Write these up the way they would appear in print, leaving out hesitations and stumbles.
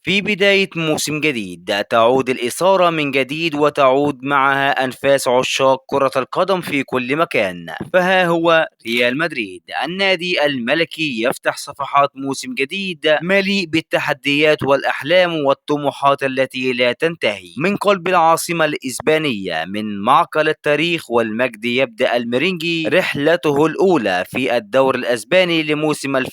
في بداية موسم جديد تعود الإثارة من جديد وتعود معها أنفاس عشاق كرة القدم في كل مكان، فها هو ريال مدريد النادي الملكي يفتح صفحات موسم جديد مليء بالتحديات والأحلام والطموحات التي لا تنتهي. من قلب العاصمة الإسبانية من معقل التاريخ والمجد يبدأ الميرينجي رحلته الأولى في الدور الأسباني لموسم 2025-2026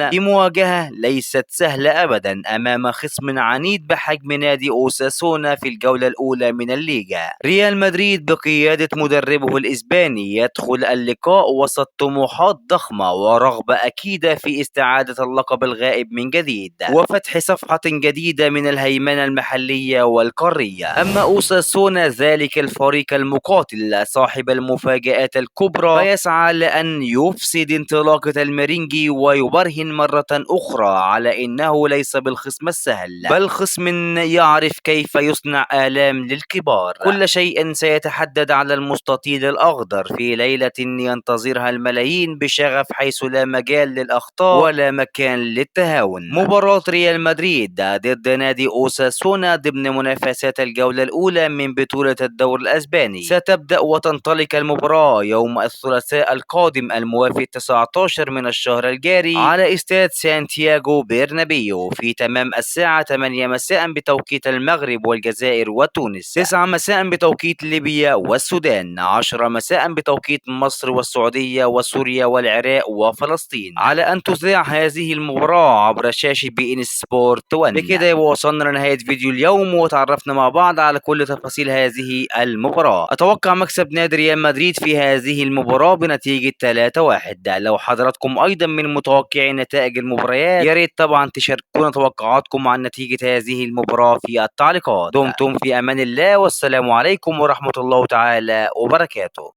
في مواجهة ليست سهلة أبدا أمام خصم عنيد بحجم نادي أوساسونا في الجولة الأولى من الليغا. ريال مدريد بقيادة مدربه الإسباني يدخل اللقاء وسط طموحات ضخمة ورغبة أكيدة في استعادة اللقب الغائب من جديد وفتح صفحة جديدة من الهيمنة المحلية والقارية. أما أوساسونا ذلك الفريق المقاتل صاحب المفاجآت الكبرى فيسعى لأن يفسد انطلاقة الميرينجي ويبرهن مرة أخرى على إنه ليس بالخصم السهل بل خصم يعرف كيف يصنع آلام للكبار. كل شيء سيتحدد على المستطيل الأخضر في ليلة ينتظرها الملايين بشغف حيث لا مجال للأخطاء ولا مكان للتهاون. مباراة ريال مدريد ضد نادي أوساسونا ضمن منافسات الجولة الأولى من بطولة الدوري الأسباني ستبدأ وتنطلق المباراة يوم الثلاثاء القادم الموافق 19 من الشهر الجاري على استاد سانتياغو برنابيو في تمام الساعة 8 مساء بتوقيت المغرب والجزائر وتونس، 9 مساء بتوقيت ليبيا والسودان، 10 مساء بتوقيت مصر والسعودية وسوريا والعراق وفلسطين. على أن تذاع هذه المباراة عبر شاشة بي إن سبورت 1. بكده يبقى وصلنا لنهاية فيديو اليوم وتعرفنا مع بعض على كل تفاصيل هذه المباراة. أتوقع مكسب نادي ريال مدريد في هذه المباراة بنتيجة 3-1. لو حضراتكم أيضا من متوقعي نتائج المباريات يا ريت طبعا تشاركونا توقعاتكم عن نتيجة هذه المباراة في التعليقات. دمتم في أمان الله والسلام عليكم ورحمة الله تعالى وبركاته.